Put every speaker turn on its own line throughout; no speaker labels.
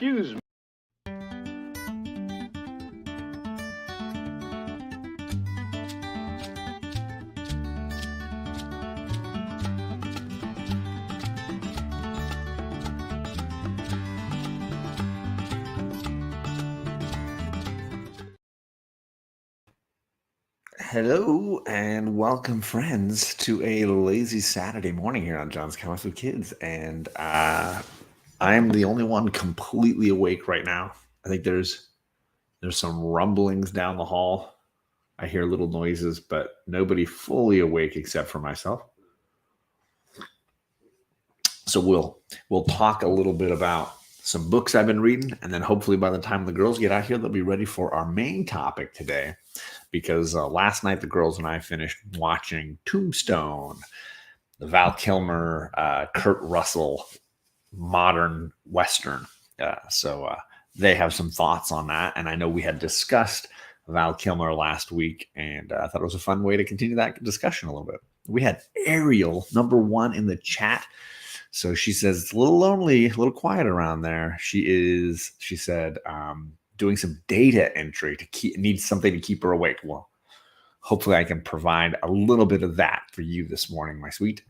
Excuse me.
Hello and welcome, friends, to a lazy Saturday morning here on John's Comics with Kids. And I am the only one completely awake right now. I think there's some rumblings down the hall. I hear little noises, but nobody fully awake except for myself. So we'll talk a little bit about some books I've been reading, and then hopefully by the time the girls get out here, they'll be ready for our main topic today. Because last night the girls and I finished watching Tombstone, the Val Kilmer, Kurt Russell modern Western. So they have some thoughts on that. And I know we had discussed Val Kilmer last week, and I thought it was a fun way to continue that discussion a little bit. We had Ariel, number one, in the chat. So she says it's a little lonely, a little quiet around there. She said, doing some data entry needs something to keep her awake. Well, hopefully I can provide a little bit of that for you this morning, my sweet.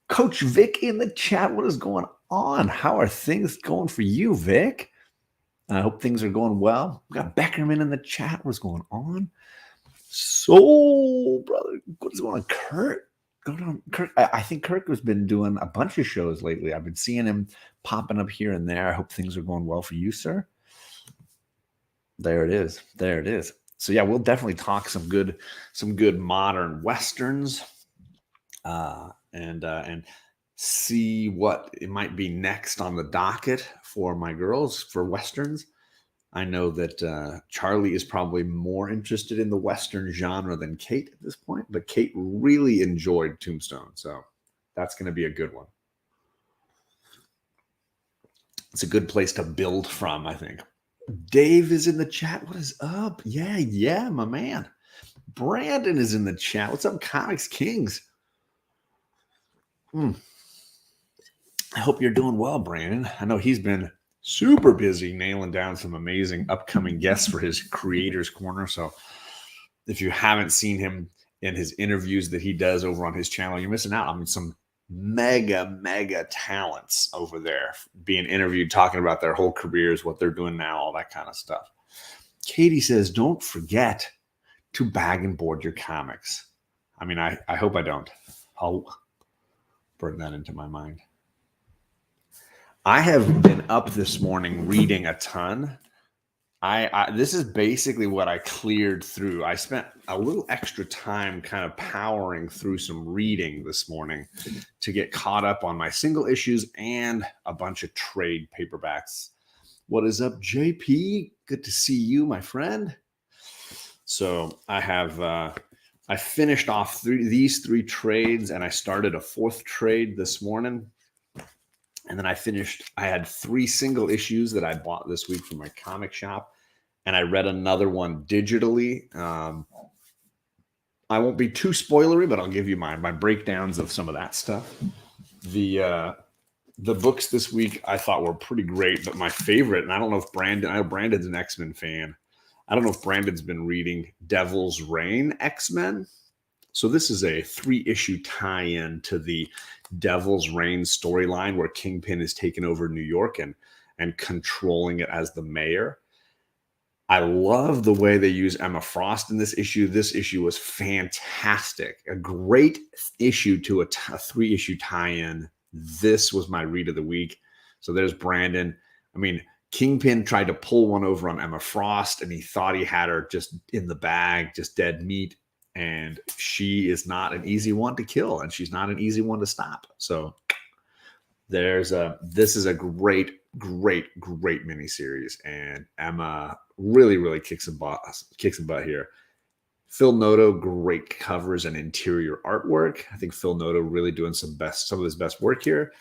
Coach Vic in the chat. What is going on? How are things going for you, Vic? I hope things are going well. We got Beckerman in the chat. What's going on? So, brother, what is going on? Kurt. Kirk. I think Kirk has been doing a bunch of shows lately. I've been seeing him popping up here and there. I hope things are going well for you, sir. There it is. There it is. So yeah, we'll definitely talk some good modern westerns, and see what it might be next on the docket for my girls for westerns. I know that Charlie is probably more interested in the Western genre than Kate at this point, but Kate really enjoyed Tombstone. So that's going to be a good one. It's a good place to build from, I think. Dave is in the chat. What is up? Yeah, my man. Brandon is in the chat. What's up, Comics Kings? I hope you're doing well, Brandon. I know he's been super busy nailing down some amazing upcoming guests for his Creators Corner. So if you haven't seen him in his interviews that he does over on his channel, you're missing out. I mean, some mega talents over there being interviewed, talking about their whole careers, what they're doing now, all that kind of stuff. Katie says, don't forget to bag and board your comics. I mean, I hope I don't. I'll burn that into my mind. I have been up this morning reading a ton. This is basically what I cleared through. I spent a little extra time kind of powering through some reading this morning to get caught up on my single issues and a bunch of trade paperbacks. What is up, JP? Good to see you, my friend. So I have I finished off these three trades, and I started a fourth trade this morning. And then I had three single issues that I bought this week from my comic shop, and I read another one digitally. I won't be too spoilery, but I'll give you my breakdowns of some of that stuff. The books this week I thought were pretty great, but my favorite, and I know Brandon's an X-Men fan. I don't know if Brandon's been reading Devil's Reign X-Men. So this is a 3-issue tie-in to the Devil's Reign storyline where Kingpin is taking over New York and controlling it as the mayor. I love the way they use Emma Frost in this issue. This issue was fantastic. A great issue to a 3-issue tie-in. This was my read of the week. So there's Brandon. I mean, Kingpin tried to pull one over on Emma Frost, and he thought he had her just in the bag, just dead meat. And she is not an easy one to kill, and she's not an easy one to stop. So this is a great miniseries, and Emma really kicks some butt here. Phil Noto, great covers and interior artwork. I think Phil Noto really doing some of his best work here.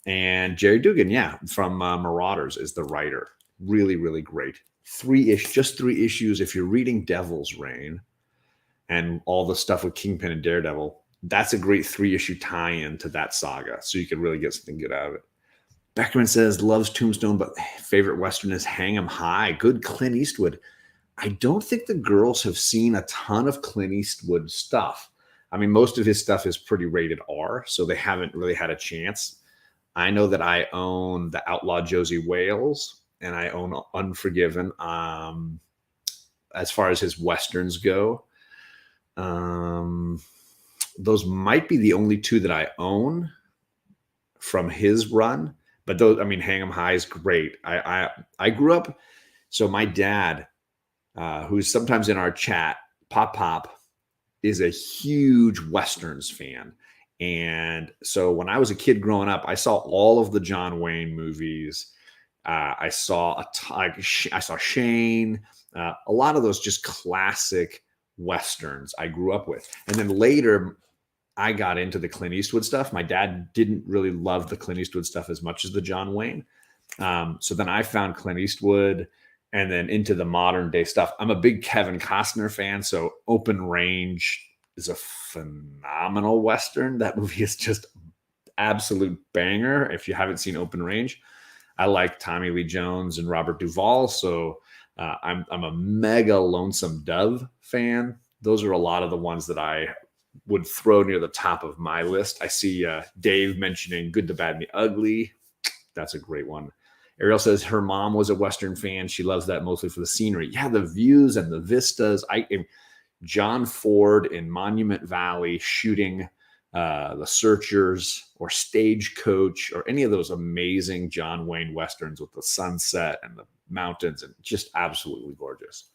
And Jerry Dugan, from Marauders, is the writer. Really great. Just 3 issues. If you're reading Devil's Reign and all the stuff with Kingpin and Daredevil, that's a great 3-issue tie-in to that saga. So you can really get something good out of it. Beckerman says loves Tombstone, but favorite Western is Hang 'em High. Good Clint Eastwood. I don't think the girls have seen a ton of Clint Eastwood stuff. I mean, most of his stuff is pretty rated R, so they haven't really had a chance. I know that I own The Outlaw Josie Wales and I own Unforgiven. As far as his Westerns go, those might be the only two that I own from his run. But those, I mean, Hang 'em High is great. I grew up. So my dad, who's sometimes in our chat, Pop, is a huge Westerns fan. And so when I was a kid growing up, I saw all of the John Wayne movies. I saw I saw Shane, a lot of those just classic Westerns I grew up with. And then later, I got into the Clint Eastwood stuff. My dad didn't really love the Clint Eastwood stuff as much as the John Wayne. So then I found Clint Eastwood and then into the modern day stuff. I'm a big Kevin Costner fan. So Open Range is a phenomenal Western. That movie is just absolute banger. If you haven't seen Open Range, I like Tommy Lee Jones and Robert Duvall. So I'm a mega Lonesome Dove fan. Those are a lot of the ones that I would throw near the top of my list. I see Dave mentioning Good, the Bad, and the Ugly. That's a great one. Ariel says her mom was a Western fan. She loves that mostly for the scenery. Yeah, the views and the vistas. John Ford in Monument Valley shooting The Searchers or Stagecoach or any of those amazing John Wayne Westerns with the sunset and the mountains and just absolutely gorgeous.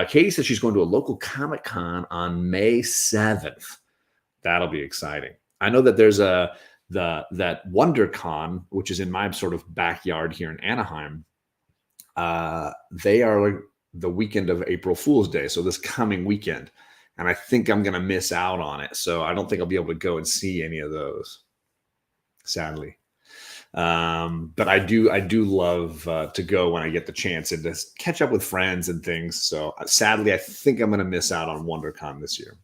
Katie says she's going to a local Comic-Con on May 7th. That'll be exciting. I know that there's that WonderCon, which is in my sort of backyard here in Anaheim. They are like the weekend of April Fool's Day, so this coming weekend. And I think I'm going to miss out on it. So I don't think I'll be able to go and see any of those, sadly. But I do love to go when I get the chance and just catch up with friends and things. So sadly, I think I'm going to miss out on WonderCon this year.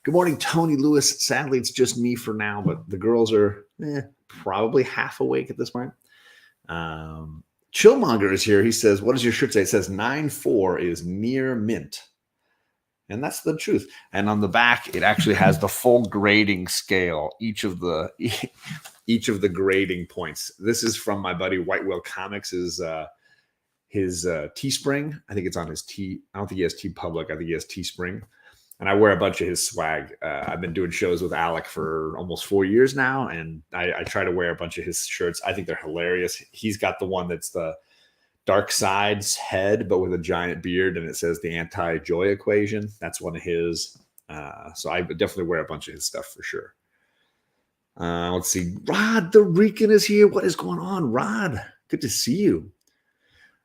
Good morning, Tony Lewis. Sadly, it's just me for now, but the girls are probably half awake at this point. Chillmonger is here. He says, what does your shirt say? It says 9-4 is near mint. And that's the truth. And on the back, it actually has the full grading scale, each of the grading points. This is from my buddy White Whale Comics, his Teespring. I think it's on his I don't think he has TeePublic. I think he has Teespring. And I wear a bunch of his swag. I've been doing shows with Alec for almost 4 years now, and I try to wear a bunch of his shirts. I think they're hilarious. He's got the one that's the Dark Side's head, but with a giant beard, and it says the anti-joy equation. That's one of his. So I definitely wear a bunch of his stuff for sure. Let's see. Rod the Rican is here. What is going on, Rod? Good to see you.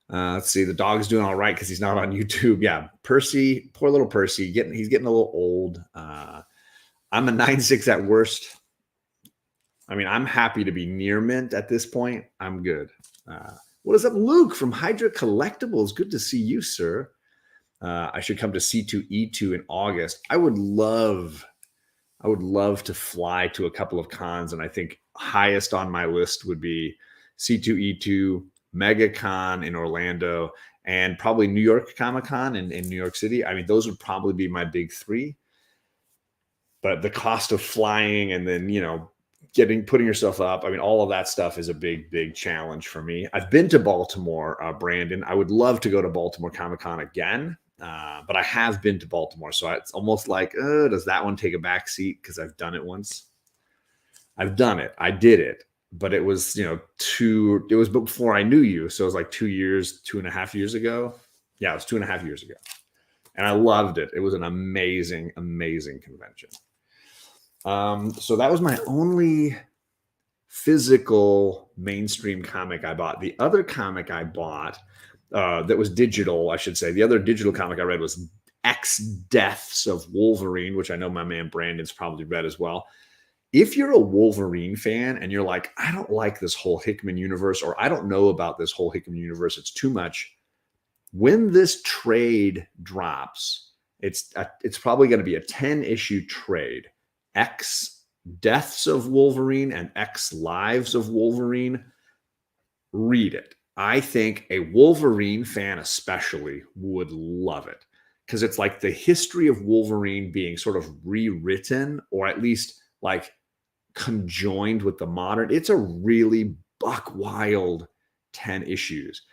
Let's see. The dog's doing all right because he's not on YouTube. Yeah, Percy, poor little Percy. He's getting a little old. I'm a 9.6 at worst. I mean, I'm happy to be near mint at this point. I'm good. What is up, Luke from Hydra Collectibles? Good to see you, sir. I should come to C2E2 in August. I would love to fly to a couple of cons, and I think highest on my list would be C2E2, MegaCon in Orlando, and probably New York Comic-Con in New York City. I mean, those would probably be my big three. But the cost of flying and then, putting yourself up, I mean, all of that stuff is a big challenge for me. I've been to Baltimore, Brandon. I would love to go to Baltimore Comic-Con again. But I have been to Baltimore, so it's almost like, does that one take a back seat? Because I've done it once. I've done it. I did it, but it was, it was before I knew you. So it was like 2.5 years ago. Yeah, it was 2.5 years ago. And I loved it. It was an amazing convention. So that was my only physical mainstream comic I bought. The other comic I bought, that was digital, I should say. The other digital comic I read was X Deaths of Wolverine, which I know my man Brandon's probably read as well. If you're a Wolverine fan and you're like, I don't like this whole Hickman universe, or I don't know about this whole Hickman universe, it's too much. When this trade drops, it's probably going to be a 10-issue trade. X Deaths of Wolverine and X Lives of Wolverine. read it. I think a Wolverine fan especially would love it because it's like the history of Wolverine being sort of rewritten or at least like conjoined with the modern. It's a really buck wild 10 issues.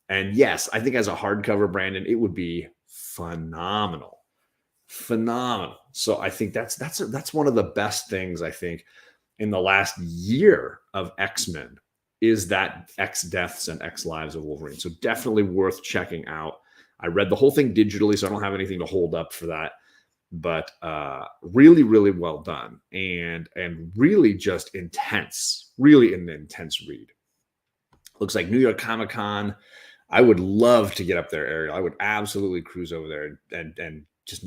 And yes, I think as a hardcover, Brandon, it would be phenomenal. Phenomenal. So I think that's one of the best things I think in the last year of X-Men is that X Deaths and X Lives of Wolverine. So definitely worth checking out. I read the whole thing digitally, so I don't have anything to hold up for that. But really, really well done, and really just intense, really an intense read. Looks like New York Comic Con. I would love to get up there, Ariel. I would absolutely cruise over there and just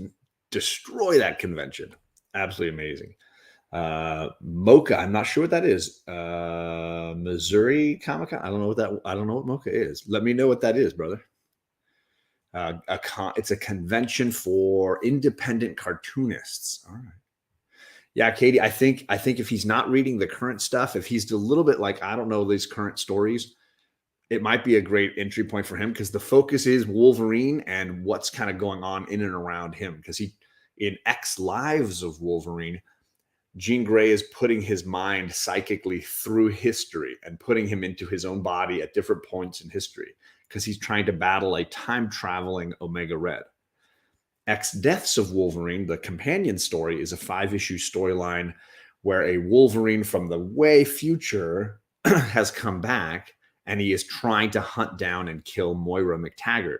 destroy that convention. Absolutely amazing. Mocha, I'm not sure what that is. Missouri Comic Con. I don't know what Mocha is. Let me know what that is, brother. It's a convention for independent cartoonists. All right. Yeah, Katie, I think if he's not reading the current stuff, if he's a little bit like, I don't know, these current stories, it might be a great entry point for him because the focus is Wolverine and what's kind of going on in and around him. Because in X Lives of Wolverine, Jean Grey is putting his mind psychically through history and putting him into his own body at different points in history because he's trying to battle a time-traveling Omega Red. X Deaths of Wolverine, the companion story, is a 5-issue storyline where a Wolverine from the way future has come back and he is trying to hunt down and kill Moira McTaggart.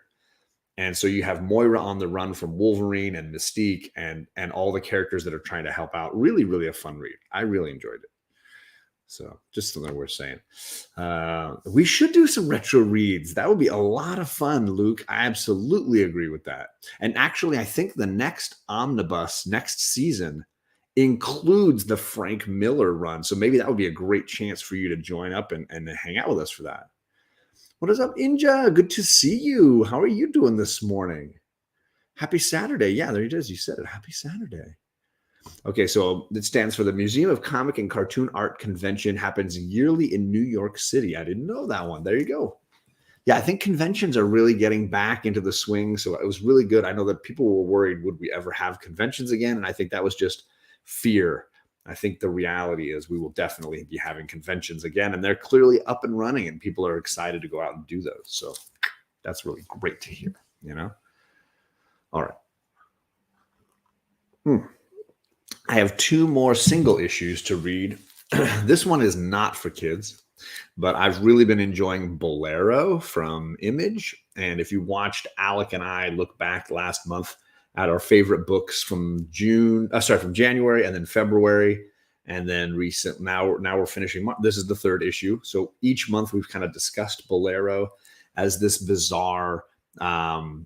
And so you have Moira on the run from Wolverine and Mystique and all the characters that are trying to help out. Really, really a fun read. I really enjoyed it. So just something worth saying. We should do some retro reads. That would be a lot of fun, Luke. I absolutely agree with that. And actually, I think the next omnibus next season includes the Frank Miller run. So maybe that would be a great chance for you to join up and hang out with us for that. What is up, Inja? Good to see you. How are you doing this morning? Happy Saturday. Yeah, there it is. You said it. Happy Saturday. Okay, so it stands for the Museum of Comic and Cartoon Art Convention, happens yearly in New York City. I didn't know that one. There you go. Yeah, I think conventions are really getting back into the swing. So it was really good. I know that people were worried, would we ever have conventions again? And I think that was just fear. I think the reality is we will definitely be having conventions again. And they're clearly up and running and people are excited to go out and do those. So that's really great to hear, you know? All right. I have 2 more single issues to read. This one is not for kids, but I've really been enjoying Bolero from Image. And if you watched Alec and I look back last month at our favorite books from from January and then February, and then now we're finishing. This is the 3rd issue. So each month we've kind of discussed Bolero as this bizarre. You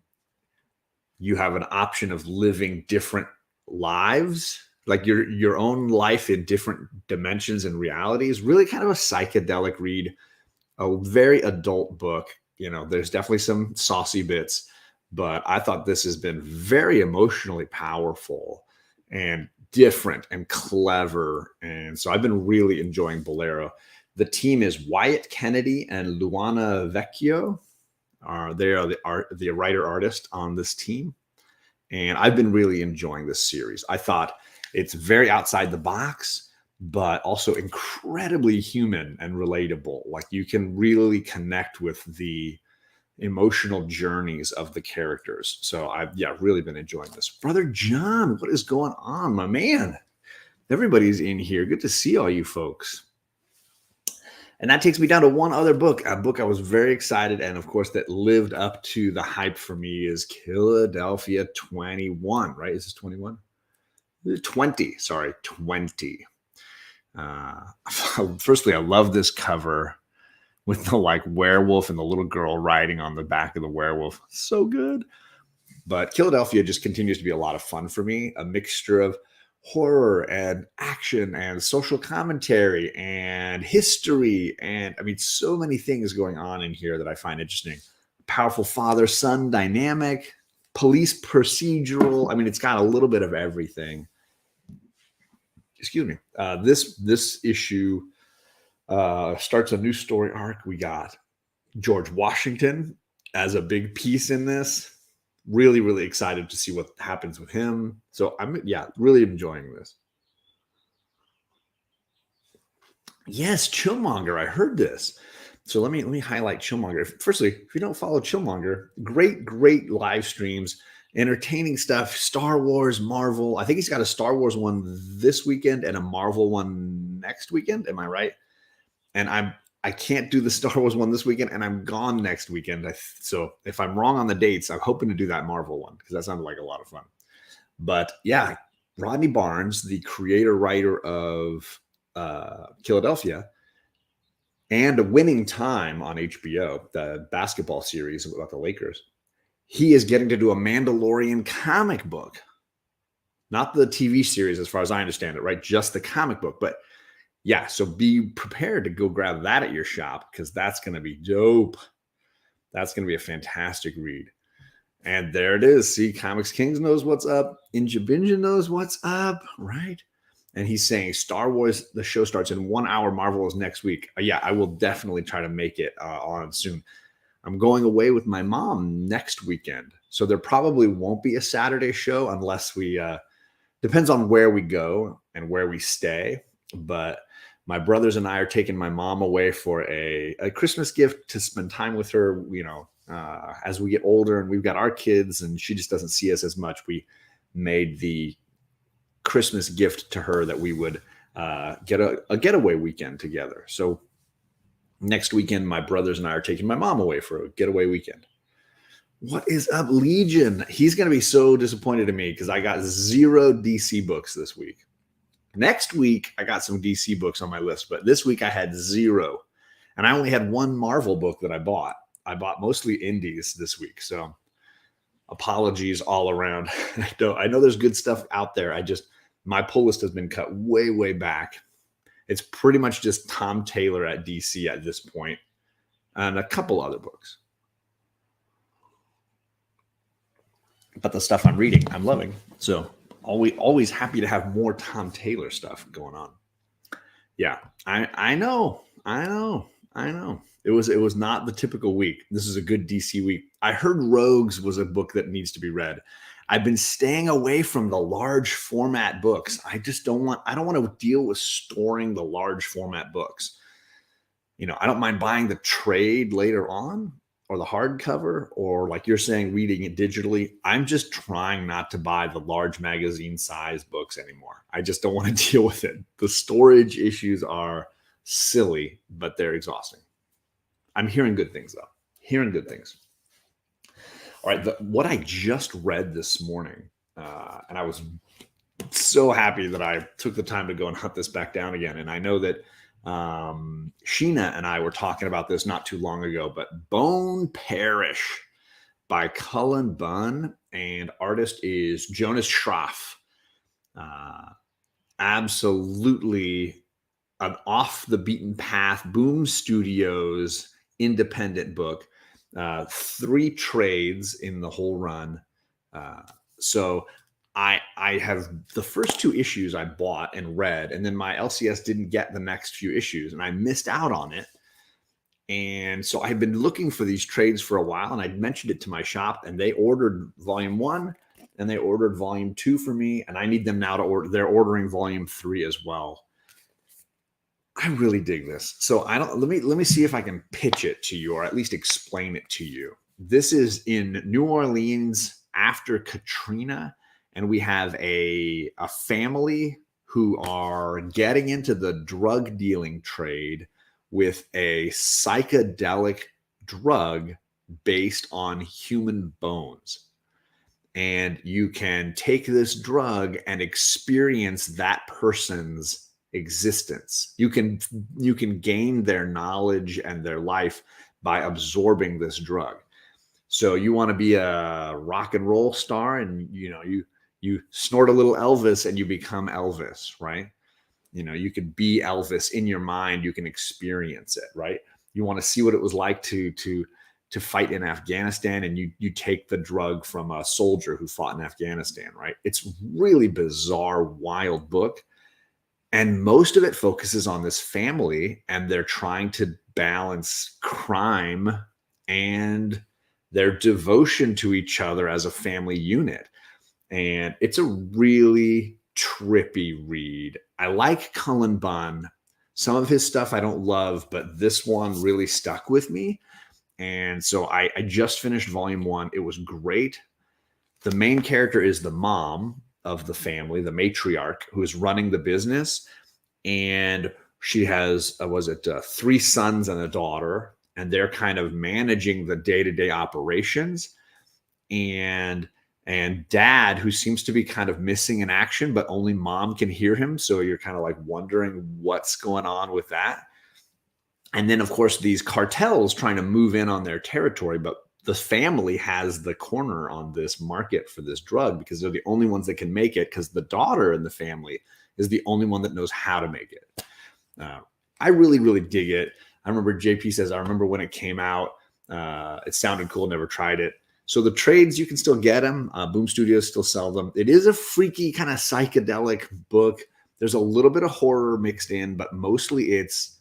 have an option of living different lives, like your own life in different dimensions and realities. Really kind of a psychedelic read, a very adult book. You know, there's definitely some saucy bits, but I thought this has been very emotionally powerful and different and clever. And so I've been really enjoying Bolero. The team is Wyatt Kennedy and Luana Vecchio. They are the writer-artist on this team. And I've been really enjoying this series. I thought it's very outside the box, but also incredibly human and relatable. Like you can really connect with the emotional journeys of the characters. So I've really been enjoying this. Brother John, what is going on, my man? Everybody's in here. Good to see all you folks. And that takes me down to one other book, a book I was very excited, and of course that lived up to the hype for me is Philadelphia 21, right? Is this 21? 20, sorry, 20. Firstly, I love this cover with the like werewolf and the little girl riding on the back of the werewolf. So good. But Philadelphia just continues to be a lot of fun for me, a mixture of horror and action and social commentary and history. And I mean, so many things going on in here that I find interesting. Powerful father-son dynamic, police procedural. I mean, it's got a little bit of everything. Excuse me. This issue starts a new story arc. We got George Washington as a big piece in this. Really, really excited to see what happens with him. So I'm really enjoying this. Yes, Chillmonger. I heard this. So let me highlight Chillmonger. Firstly, if you don't follow Chillmonger, great live streams, entertaining stuff. Star Wars, Marvel. I think he's got a Star Wars one this weekend and a Marvel one next weekend. Am I right? And I can't do the Star Wars one this weekend, and I'm gone next weekend. So if I'm wrong on the dates, I'm hoping to do that Marvel one because that sounded like a lot of fun. But yeah, Rodney Barnes, the creator writer of Philadelphia, and a Winning Time on HBO, the basketball series about the Lakers. He is getting to do a Mandalorian comic book, not the TV series, as far as I understand it, right? Just the comic book. But yeah, so be prepared to go grab that at your shop because that's going to be dope. That's going to be a fantastic read. And there it is. See, Comics Kings knows what's up. Inja knows what's up, right? And he's saying Star Wars, the show starts in 1 hour. Marvel is next week. Yeah, I will definitely try to make it on soon. I'm going away with my mom next weekend. So there probably won't be a Saturday show unless we, depends on where we go and where we stay. But my brothers and I are taking my mom away for a Christmas gift to spend time with her, as we get older and we've got our kids and she just doesn't see us as much. We made the Christmas gift to her that we would get a getaway weekend together. So next weekend, my brothers and I are taking my mom away for a getaway weekend. What is up, Legion? He's going to be so disappointed in me because I got 0 DC books this week. Next week, I got some DC books on my list, but this week I had 0. And I only had 1 Marvel book that I bought. I bought mostly indies this week. So apologies all around. I know there's good stuff out there. My pull list has been cut way back. It's pretty much just Tom Taylor at DC at this point and a couple other books. But the stuff I'm reading, I'm loving. So always happy to have more Tom Taylor stuff going on. Yeah, I know. It was not the typical week. This is a good DC week. I heard Rogues was a book that needs to be read. I've been staying away from the large format books. I don't want to deal with storing the large format books. I don't mind buying the trade later on or the hardcover, or like you're saying, reading it digitally. I'm just trying not to buy the large magazine size books anymore. I just don't want to deal with it. The storage issues are silly, but they're exhausting. I'm hearing good things, though. Hearing good things. All right, what I just read this morning, and I was so happy that I took the time to go and hunt this back down again. And I know that Sheena and I were talking about this not too long ago, but Bone Parish by Cullen Bunn, and artist is Jonas Schroff. Absolutely an off the beaten path, Boom Studios independent book. 3 trades in the whole run. So I have the first 2 issues I bought and read, and then my LCS didn't get the next few issues, and I missed out on it. And so I've been looking for these trades for a while, and I'd mentioned it to my shop, and they ordered volume 1 and they ordered volume 2 for me, and I need them now to order. They're ordering volume 3 as well. I really dig this. So let me see if I can pitch it to you, or at least explain it to you. This is in New Orleans after Katrina, and we have a family who are getting into the drug dealing trade with a psychedelic drug based on human bones. And you can take this drug and experience that person's existence. You can gain their knowledge and their life by absorbing this drug. So you want to be a rock and roll star, and you snort a little Elvis and you become Elvis, right? You could be Elvis in your mind. You can experience it, right? You want to see what it was like to fight in Afghanistan, and you take the drug from a soldier who fought in Afghanistan, right? It's really bizarre, wild book. And most of it focuses on this family, and they're trying to balance crime and their devotion to each other as a family unit. And it's a really trippy read. I like Cullen Bunn. Some of his stuff I don't love, but this one really stuck with me. And so I just finished volume 1. It was great. The main character is the mom of the family, the matriarch, who is running the business. And she has, 3 sons and a daughter, and they're kind of managing the day-to-day operations. And dad, who seems to be kind of missing in action, but only mom can hear him. So you're kind of like wondering what's going on with that. And then, of course, these cartels trying to move in on their territory, but the family has the corner on this market for this drug because they're the only ones that can make it, because the daughter in the family is the only one that knows how to make it. I really, really dig it. I remember JP says, I remember when it came out, it sounded cool, never tried it. So the trades, you can still get them. Boom Studios still sell them. It is a freaky kind of psychedelic book. There's a little bit of horror mixed in, but mostly it's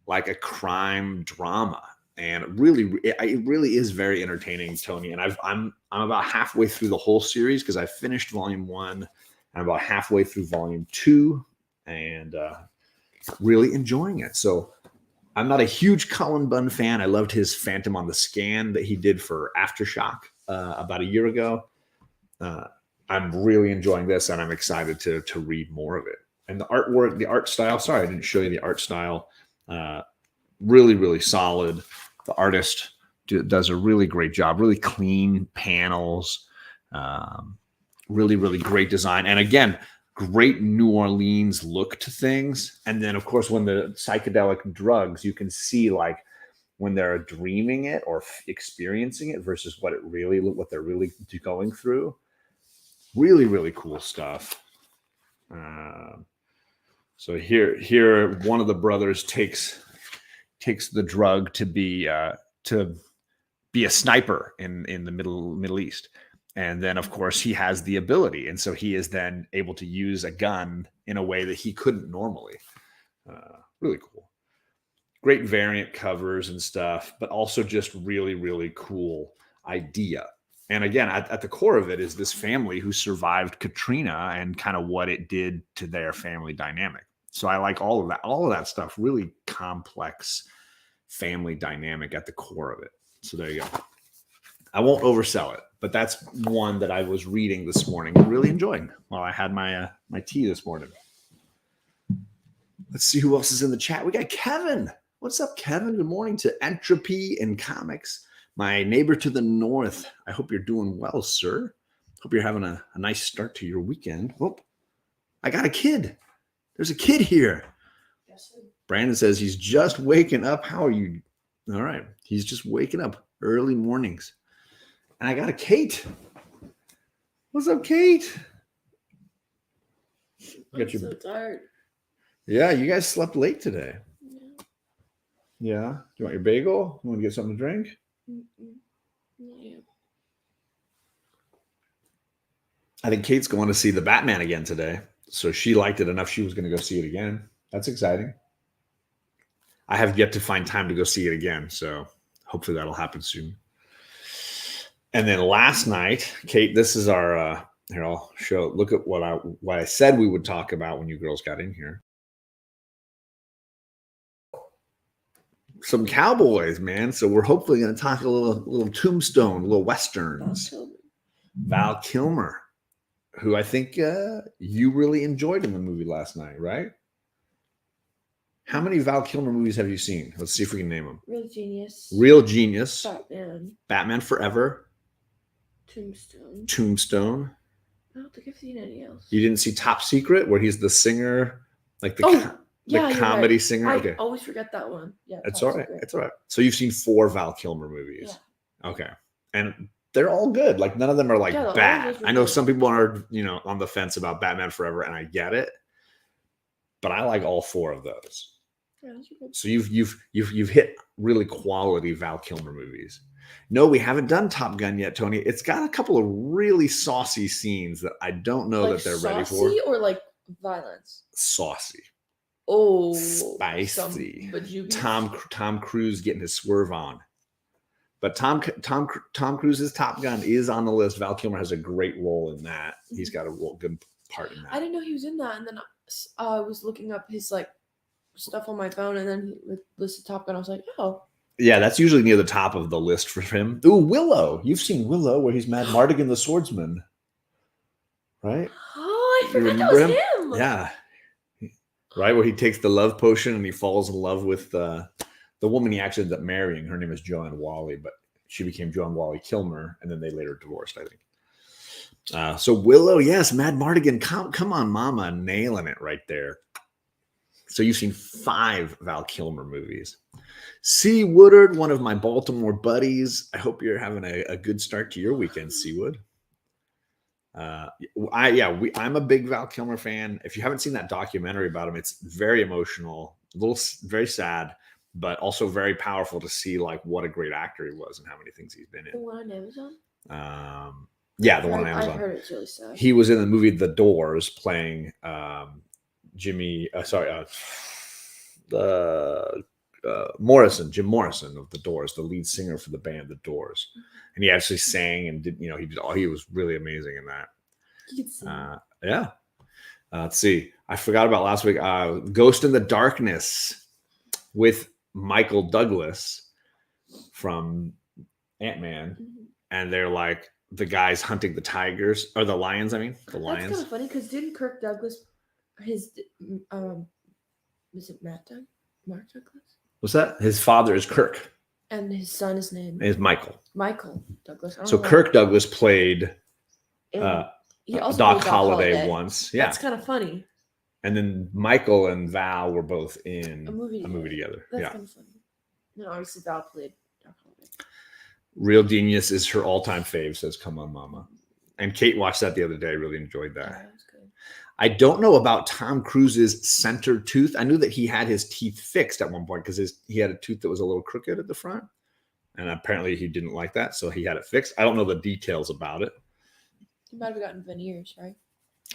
like a crime drama. And it really is very entertaining, Tony. And I'm about halfway through the whole series because I finished volume 1. I'm about halfway through volume 2 and really enjoying it. So I'm not a huge Cullen Bunn fan. I loved his Phantom on the Scan that he did for Aftershock about a year ago. I'm really enjoying this, and I'm excited to read more of it. And the artwork, the art style, sorry, I didn't show you the art style. Really, really solid. The artist does a really great job, really clean panels, really, really great design. And again, great New Orleans look to things. And then, of course, when the psychedelic drugs, you can see like when they're dreaming it or experiencing it versus what they're really going through. Really, really cool stuff. So here, one of the brothers takes the drug to be a sniper in the Middle East. And then, of course, he has the ability. And so he is then able to use a gun in a way that he couldn't normally. Really cool. Great variant covers and stuff, but also just really, really cool idea. And again, at the core of it is this family who survived Katrina and kind of what it did to their family dynamic. So I like all of that stuff, really complex family dynamic at the core of it. So there you go. I won't oversell it, but that's one that I was reading this morning and really enjoying while I had my tea this morning. Let's see who else is in the chat. We got Kevin. What's up, Kevin? Good morning to Entropy in Comics, my neighbor to the north. I hope you're doing well, sir. Hope you're having a nice start to your weekend. Oh, I got a kid. There's a kid here. Yes, sir. Brandon says he's just waking up. How are you? All right. He's just waking up early mornings. And I got a Kate. What's up, Kate?
I'm so tired.
Yeah, you guys slept late today. Yeah. Do you want your bagel? You want to get something to drink?
Yeah.
I think Kate's going to see the Batman again today. So she liked it enough. She was going to go see it again. That's exciting. I have yet to find time to go see it again. So hopefully that'll happen soon. And then last night, Kate, this is our, here, I'll show, look at what I said we would talk about when you girls got in here. Some cowboys, man. So we're hopefully going to talk a little Tombstone, a little Westerns. Val Kilmer, who I think you really enjoyed in the movie last night, right? How many Val Kilmer movies have you seen? Let's see if we can name them. Real Genius. Batman Forever. Tombstone.
I don't think I've seen any else.
You didn't see Top Secret, where he's the singer, like the comedy singer?
I always forget that one. Yeah,
it's all right. It's all right. So you've seen 4 Val Kilmer movies. Yeah. Okay. And they're all good. Like none of them are like bad. I know some people are, on the fence about Batman Forever, and I get it. But I like all 4 of those. Yeah, so you've hit really quality Val Kilmer movies. No, we haven't done Top Gun yet, Tony. It's got a couple of really saucy scenes that I don't know that they're ready for.
Saucy or like violence?
Saucy.
Oh,
Spicy.
But you
Tom Cruise getting his swerve on. But Tom Cruise's Top Gun is on the list. Val Kilmer has a great role in that. He's got a good part in that.
I didn't know he was in that, and then I was looking up his like stuff on my phone, and then he listed Top Gun. I was like, oh.
Yeah, that's usually near the top of the list for him. Ooh, Willow. You've seen Willow, where he's Mad Mardigan the swordsman, right?
Oh, I forgot that was him.
Yeah. Right, where he takes the love potion and he falls in love with the woman he actually ends up marrying. Her name is Joanne Whalley, but she became Joanne Whalley Kilmer, and then they later divorced, I think. So Willow, yes, Mad Mardigan, come on, mama, nailing it right there. So you've seen 5 Val Kilmer movies. C. Woodard, one of my Baltimore buddies. I hope you're having a good start to your weekend, C. Wood. I'm a big Val Kilmer fan. If you haven't seen that documentary about him, it's very emotional, very sad, but also very powerful to see like what a great actor he was and how many things he's been in.
The one on Amazon?
Yeah, the one on Amazon.
I heard it's really sad.
He was in the movie The Doors playing Jim Morrison of The Doors, the lead singer for the band The Doors. And he actually sang and did, he was really amazing in that. Yeah. Let's see. I forgot about last week. Ghost in the Darkness with Michael Douglas from Ant-Man. Mm-hmm. And they're like the guys hunting the tigers or the lions. I mean, the lions.
That's kind of funny because didn't Kirk Douglas, was it Mark Douglas?
What's that? His father is Kirk.
And his son is
Michael.
Michael Douglas.
So Kirk Douglas played Doc Holliday once. Yeah.
That's kind of funny.
And then Michael and Val were both in a movie together.
That's kind of funny. No, obviously Val played Doc Holliday.
Real Genius is her all-time fave, says Come On Mama. And Kate watched that the other day. Really enjoyed that.
Yeah, that was good.
I don't know about Tom Cruise's center tooth. I knew that he had his teeth fixed at one point because he had a tooth that was a little crooked at the front. And apparently he didn't like that, so he had it fixed. I don't know the details about it.
He might have gotten veneers, right?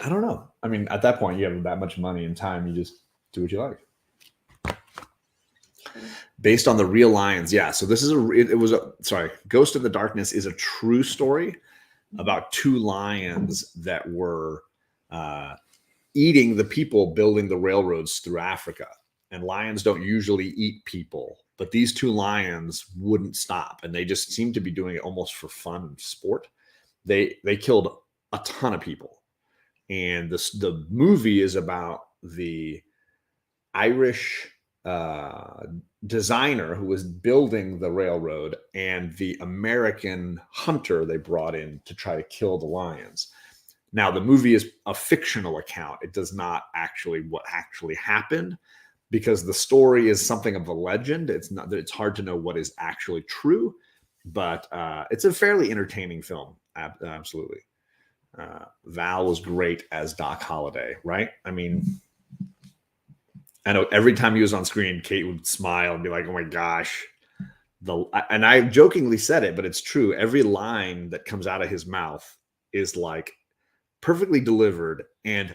I don't know. I mean, at that point, you have that much money and time, you just do what you like. Based on the real lions, yeah. So this is Ghost in the Darkness is a true story about 2 lions that were eating the people building the railroads through Africa. And lions don't usually eat people, but these 2 lions wouldn't stop, and they just seemed to be doing it almost for fun and sport. They killed a ton of people, and the movie is about the Irish designer who was building the railroad and the American hunter they brought in to try to kill the lions. Now, the movie is a fictional account. It does not actually what actually happened, because the story is something of a legend. It's hard to know what is actually true, but it's a fairly entertaining film. Absolutely. Val was great as Doc Holliday, right? I mean, I know every time he was on screen, Kate would smile and be like, oh my gosh. And I jokingly said it, but it's true. Every line that comes out of his mouth is like perfectly delivered and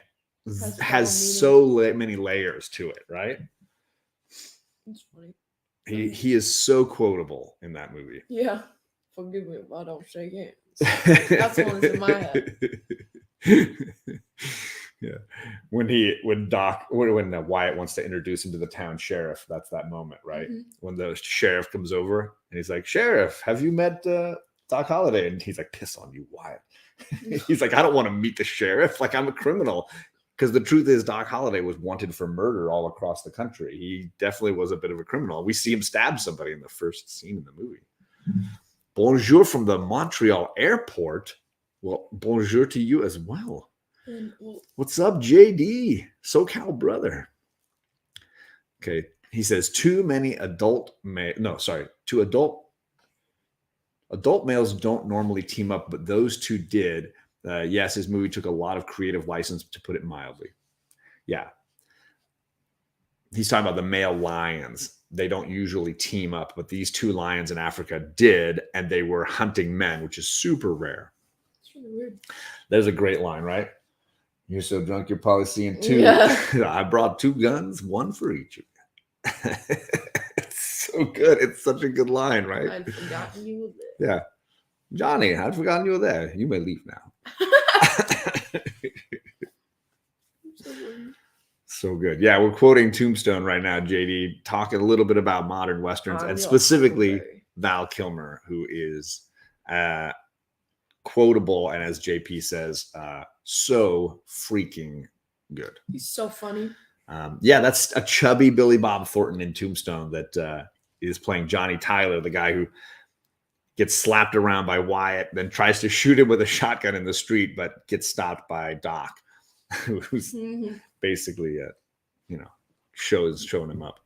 has so many layers to it, right?
That's funny.
He is so quotable in that movie.
Yeah. Forgive me if I don't shake hands. That's one that's in my head.
Yeah. When Wyatt wants to introduce him to the town sheriff, that's that moment, right? Mm-hmm. When the sheriff comes over and he's like, Sheriff, have you met Doc Holliday? And he's like, piss on you, Wyatt. He's like, I don't want to meet the sheriff. Like, I'm a criminal. Because the truth is, Doc Holliday was wanted for murder all across the country. He definitely was a bit of a criminal. We see him stab somebody in the first scene in the movie. Bonjour from the Montreal airport. Well, bonjour to you as well. What's up, JD? SoCal brother. Okay. He says adult males don't normally team up, but those 2 did. Yes, his movie took a lot of creative license, to put it mildly. Yeah. He's talking about the male lions. They don't usually team up, but these 2 lions in Africa did, and they were hunting men, which is super rare.
It's really weird.
There's a great line, right? You're so drunk, you're probably seeing two.
Yeah.
I brought 2 guns, 1 for each of you. It's so good. It's such a good line, right?
I'd forgotten you were there.
Yeah. Johnny, I'd forgotten you were there. You may leave now. So good. Yeah, we're quoting Tombstone right now, JD, talking a little bit about modern Westerns and specifically Val Kilmer, who is quotable and, as JP says, so freaking good.
He's so funny.
Yeah, that's a chubby Billy Bob Thornton in Tombstone that is playing Johnny Tyler, the guy who gets slapped around by Wyatt, then tries to shoot him with a shotgun in the street, but gets stopped by Doc, who's basically, showing him up.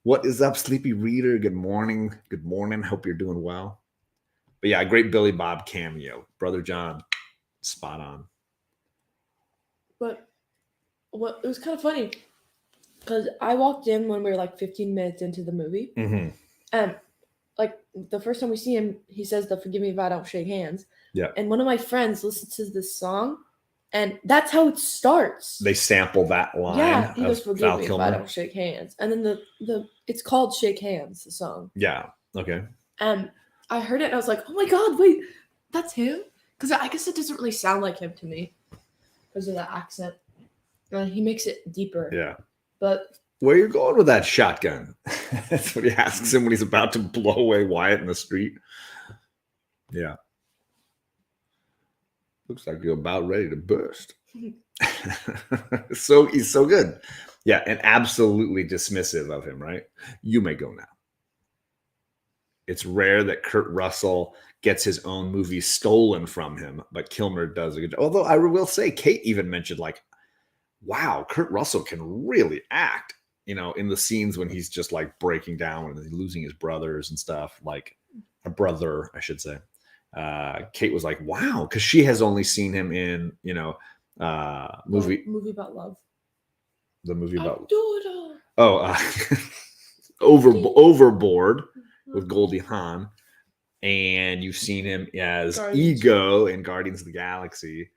What is up, sleepy reader? Good morning. Good morning. Hope you're doing well. But yeah, a great Billy Bob cameo. Brother John, spot on.
But it was kind of funny because I walked in when we were like 15 minutes into the movie.
Mm-hmm.
And like the first time we see him, he says the "Forgive me if I don't shake hands."
Yeah.
And one of my friends listens to this song, and that's how it starts.
They sample that line.
Yeah, he goes, "Forgive
Val
me
Kilmer.
if I don't shake hands." And then the it's called "Shake Hands," the song.
Yeah. Okay.
And I heard it and I was like, "Oh my god, wait, that's him?" Because I guess it doesn't really sound like him to me because of the accent. He makes it deeper.
Yeah.
But
where are you going with that shotgun? That's what he asks him when he's about to blow away Wyatt in the street. Yeah. Looks like you're about ready to burst. So he's so good. Yeah, and absolutely dismissive of him, right? You may go now. It's rare that Kurt Russell gets his own movie stolen from him, but Kilmer does a good job. Although I will say, Kate even mentioned, like, wow, Kurt Russell can really act, in the scenes when he's just like breaking down and he's losing his brothers and stuff, like a brother, I should say. Kate was like, wow, because she has only seen him in, movie
about love.
The movie about
it
Overboard with Goldie Hawn, and you've seen him as Ego in Guardians of the Galaxy.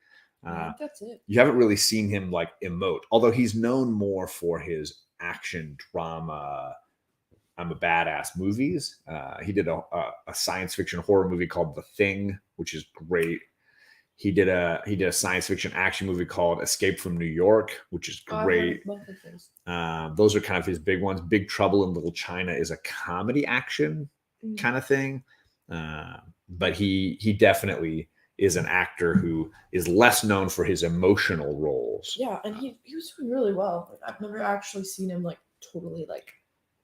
That's it.
You haven't really seen him like emote, although he's known more for his action drama I'm a Badass movies. He did a science fiction horror movie called The Thing, which is great. He did a science fiction action movie called Escape from New York, which is great. Those are kind of his big ones. Big Trouble in Little China is a comedy action kind of thing. But he definitely is an actor who is less known for his emotional roles.
Yeah, and he was doing really well. I've never actually seen him like totally like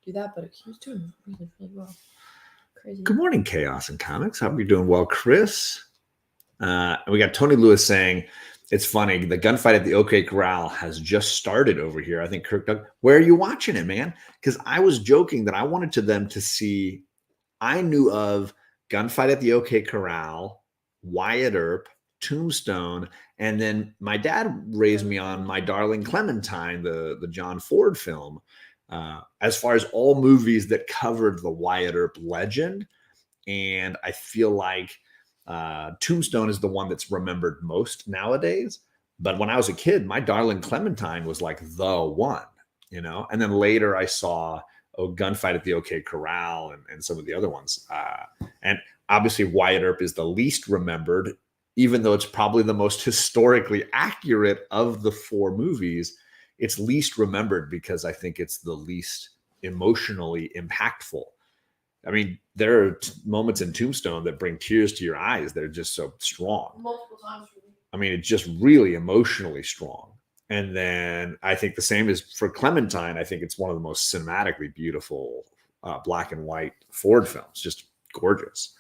do that, but he was doing really, really well. Crazy.
Good morning, Chaos and Comics. Hope you're doing well, Chris. And we got Tony Lewis saying, it's funny, the gunfight at the OK Corral has just started over here. I think Kirk Doug, where are you watching it, man? Because I was joking that I wanted them to see, I knew of Gunfight at the OK Corral, Wyatt Earp, Tombstone, and then my dad raised me on My Darling Clementine, the John Ford film. As far as all movies that covered the Wyatt Earp legend. And I feel like Tombstone is the one that's remembered most nowadays. But when I was a kid, My Darling Clementine was like the one, and then later I saw Gunfight at the OK Corral and some of the other ones. And obviously Wyatt Earp is the least remembered, even though it's probably the most historically accurate of the 4 movies. It's least remembered because I think it's the least emotionally impactful. I mean, there are moments in Tombstone that bring tears to your eyes. They're just so strong.
Multiple times.
I mean, it's just really emotionally strong. And then I think the same is for Clementine. I think it's one of the most cinematically beautiful black and white Ford films. Just gorgeous.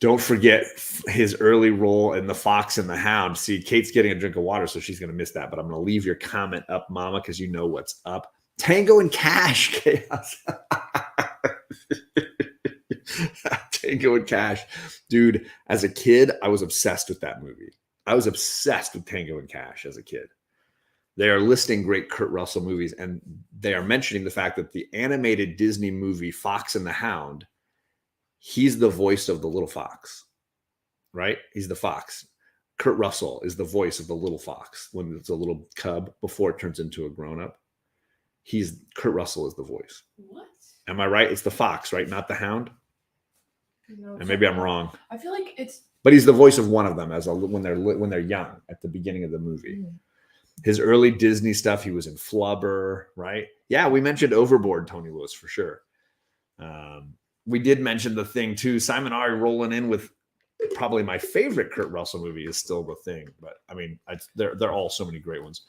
Don't forget his early role in The Fox and the Hound. See, Kate's getting a drink of water, so she's going to miss that. But I'm going to leave your comment up, Mama, because you know what's up. Tango and Cash, Chaos. Tango and Cash. Dude, as a kid, I was obsessed with that movie. I was obsessed with Tango and Cash as a kid. They are listing great Kurt Russell movies, and they are mentioning the fact that the animated Disney movie Fox and the Hound, he's the voice of the little fox, right? He's the fox. Kurt Russell is the voice of the little fox when it's a little cub before it turns into a grown up. Kurt Russell is the voice.
What?
Am I right? It's the fox, right? Not the hound.
No,
And maybe I'm wrong.
I feel like it's.
But he's the voice of one of them when they're young at the beginning of the movie.
Mm.
His early Disney stuff, he was in Flubber, right? Yeah, we mentioned Overboard, Tony Lewis, for sure. We did mention The Thing too. Simon Ari rolling in with probably my favorite Kurt Russell movie is still The Thing, but I mean, they're all so many great ones.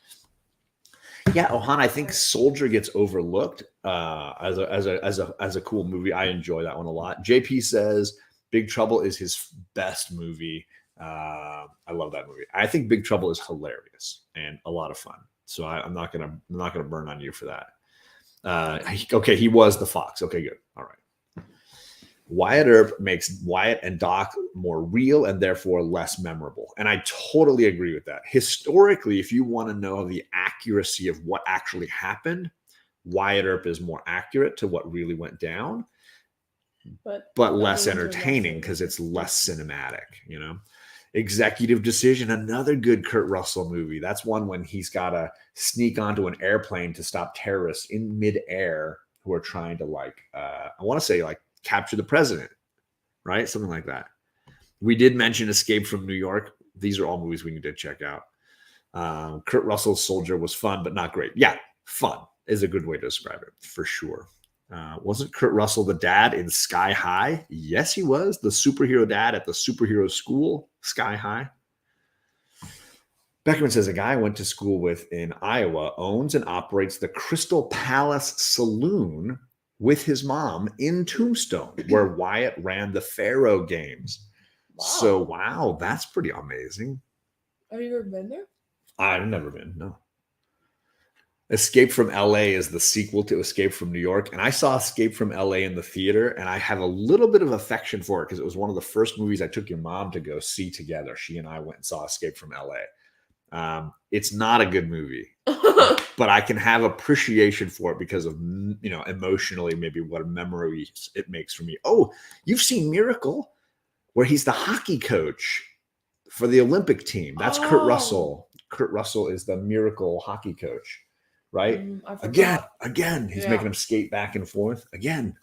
Yeah, Ohan, I think Soldier gets overlooked as a cool movie. I enjoy that one a lot. JP says Big Trouble is his best movie. I love that movie. I think Big Trouble is hilarious and a lot of fun. So I'm not gonna burn on you for that. Okay, he was the fox. Okay, good. All right. Wyatt Earp makes Wyatt and Doc more real and therefore less memorable. And I totally agree with that. Historically, if you want to know the accuracy of what actually happened, Wyatt Earp is more accurate to what really went down, but less entertaining because it's less cinematic, you know? Executive Decision, another good Kurt Russell movie. That's one when he's got to sneak onto an airplane to stop terrorists in midair who are trying to I want to say capture the president, right? Something like that. We did mention Escape from New York. These are all movies we need to check out. Kurt Russell's Soldier was fun, but not great. Yeah, fun is a good way to describe it, for sure. Wasn't Kurt Russell the dad in Sky High? Yes, he was. The superhero dad at the superhero school, Sky High. Beckerman says a guy I went to school with in Iowa owns and operates the Crystal Palace Saloon with his mom in Tombstone, where Wyatt ran the Pharaoh games. Wow. So, wow, that's pretty amazing.
Have you ever been there?
I've never been, no. Escape from LA is the sequel to Escape from New York. And I saw Escape from LA in the theater, and I have a little bit of affection for it because it was one of the first movies I took your mom to go see together. She and I went and saw Escape from LA. It's not a good movie, but I can have appreciation for it because of, emotionally, maybe what memories it makes for me. Oh, you've seen Miracle, where he's the hockey coach for the Olympic team. That's Kurt Russell. Kurt Russell is the Miracle hockey coach. Right? Again, he's making him skate back and forth. Again,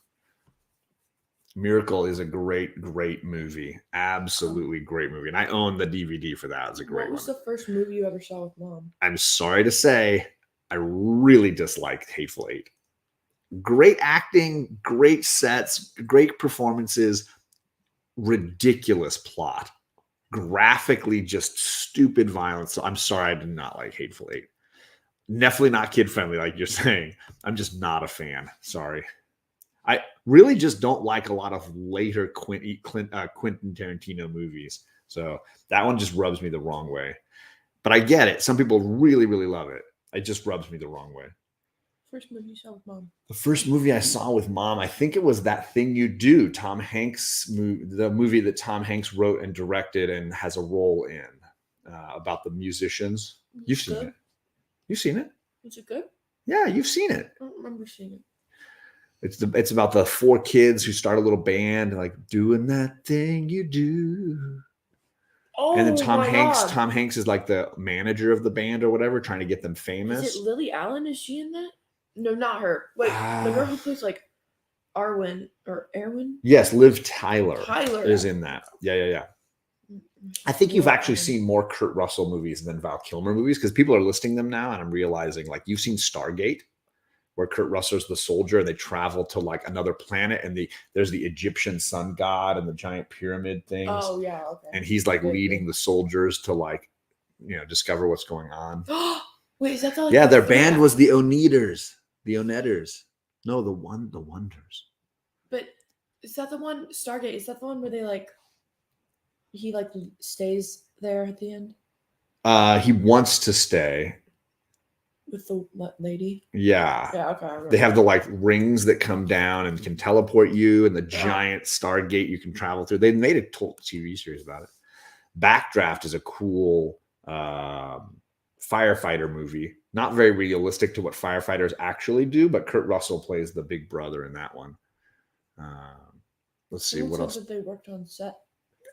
Miracle is a great, great movie. Absolutely great movie. And I own the DVD for that. It's a great one.
What was the first movie you ever saw with mom?
I'm sorry to say, I really disliked Hateful Eight. Great acting, great sets, great performances, ridiculous plot. Graphically, just stupid violence. So I'm sorry I did not like Hateful Eight. Definitely not kid friendly, like you're saying. I'm just not a fan. Sorry. I really just don't like a lot of later Quentin Tarantino movies. So that one just rubs me the wrong way. But I get it. Some people really, really love it. It just rubs me the wrong way.
First movie you saw with mom? The
first movie I saw with mom, I think it was That Thing You Do, Tom Hanks, the movie that Tom Hanks wrote and directed and has a role in about the musicians. You've seen it. You've seen it?
Is it good?
Yeah, you've seen it.
I don't remember seeing it.
It's about the four kids who start a little band, like doing that thing you do. Oh, and then Tom Hanks is like the manager of the band or whatever, trying to get them famous.
Is it Lily Allen? Is she in that? No, not her. Wait, the girl who plays like Erwin.
Yes, Liv Tyler is in that. Yeah. I think you've actually seen more Kurt Russell movies than Val Kilmer movies because people are listing them now, and I'm realizing you've seen Stargate, where Kurt Russell's the soldier and they travel to another planet, and there's the Egyptian sun god and the giant pyramid things.
Oh yeah, okay.
And he's leading the soldiers to discover what's going on.
Wait, is that the
their band was the Oneaters, the Onetters. No, the Wonders.
But is that the one Stargate? Is that the one where they he stays there at the end?
He wants to stay.
With the lady?
Yeah.
Yeah, okay.
They have the rings that come down and can teleport you, and the giant Stargate you can travel through. They made a TV series about it. Backdraft is a cool firefighter movie. Not very realistic to what firefighters actually do, but Kurt Russell plays the big brother in that one. Let's see what else.
That they worked on set.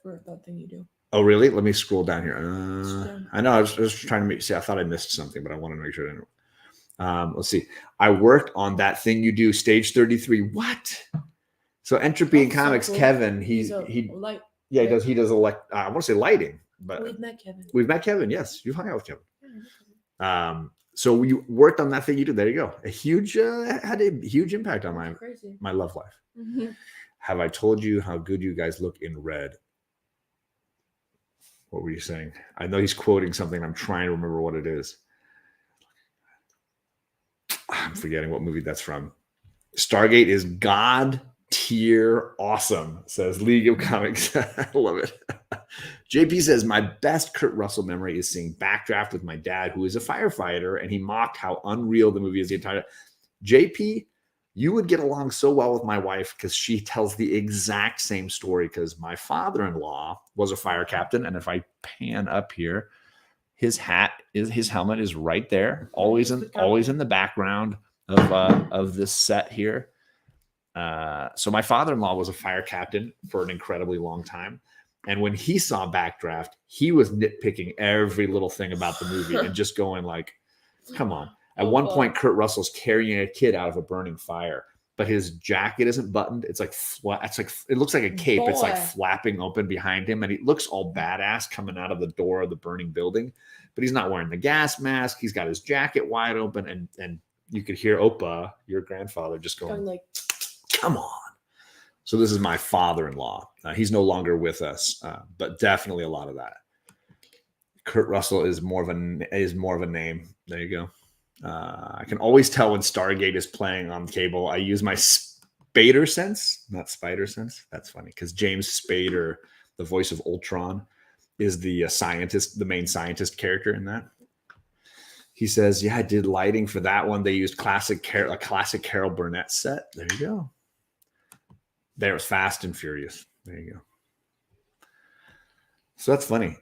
for that thing you do.
Oh, really? Let me scroll down here.
down.
I know. I was trying to see. I thought I missed something, but I wanted to make sure I didn't. Let's see. I worked on that thing you do, stage 33. What? So Entropy in
That's so
comics,
cool.
Kevin. He
light.
yeah, he does I want to say lighting, but
We've met Kevin.
We've met Kevin. Yes, you've hung out with Kevin.
Yeah,
So you worked on that thing you do. There you go. A huge had a huge impact on my love life.
Mm-hmm.
Have I told you how good you guys look in red? What were you saying? I know he's quoting something. I'm trying to remember what it is. I'm forgetting what movie that's from. Stargate is God tier awesome, says League of Comics. I love it. JP says, my best Kurt Russell memory is seeing Backdraft with my dad, who is a firefighter, and he mocked how unreal the movie is the entire. JP, you would get along so well with my wife because she tells the exact same story, because my father-in-law was a fire captain. And if I pan up here, his helmet is right there, always in the background of this set here. So my father-in-law was a fire captain for an incredibly long time. And when he saw Backdraft, he was nitpicking every little thing about the movie and just going like, come on. At one point, Kurt Russell's carrying a kid out of a burning fire, but his jacket isn't buttoned. It's like it looks like a cape. It's like flapping open behind him, and he looks all badass coming out of the door of the burning building. But he's not wearing the gas mask. He's got his jacket wide open, and you could hear Opa, your grandfather, just going like, come on. So this is my father-in-law. He's no longer with us, but definitely a lot of that. Kurt Russell is more of a name. There you go. I can always tell when Stargate is playing on cable. I use my Spader sense, not Spider sense. That's funny because James Spader, the voice of Ultron, is the scientist, the main scientist character in that. He says, "Yeah, I did lighting for that one. They used a classic Carol Burnett set. There you go. There was Fast and Furious. There you go. So that's funny.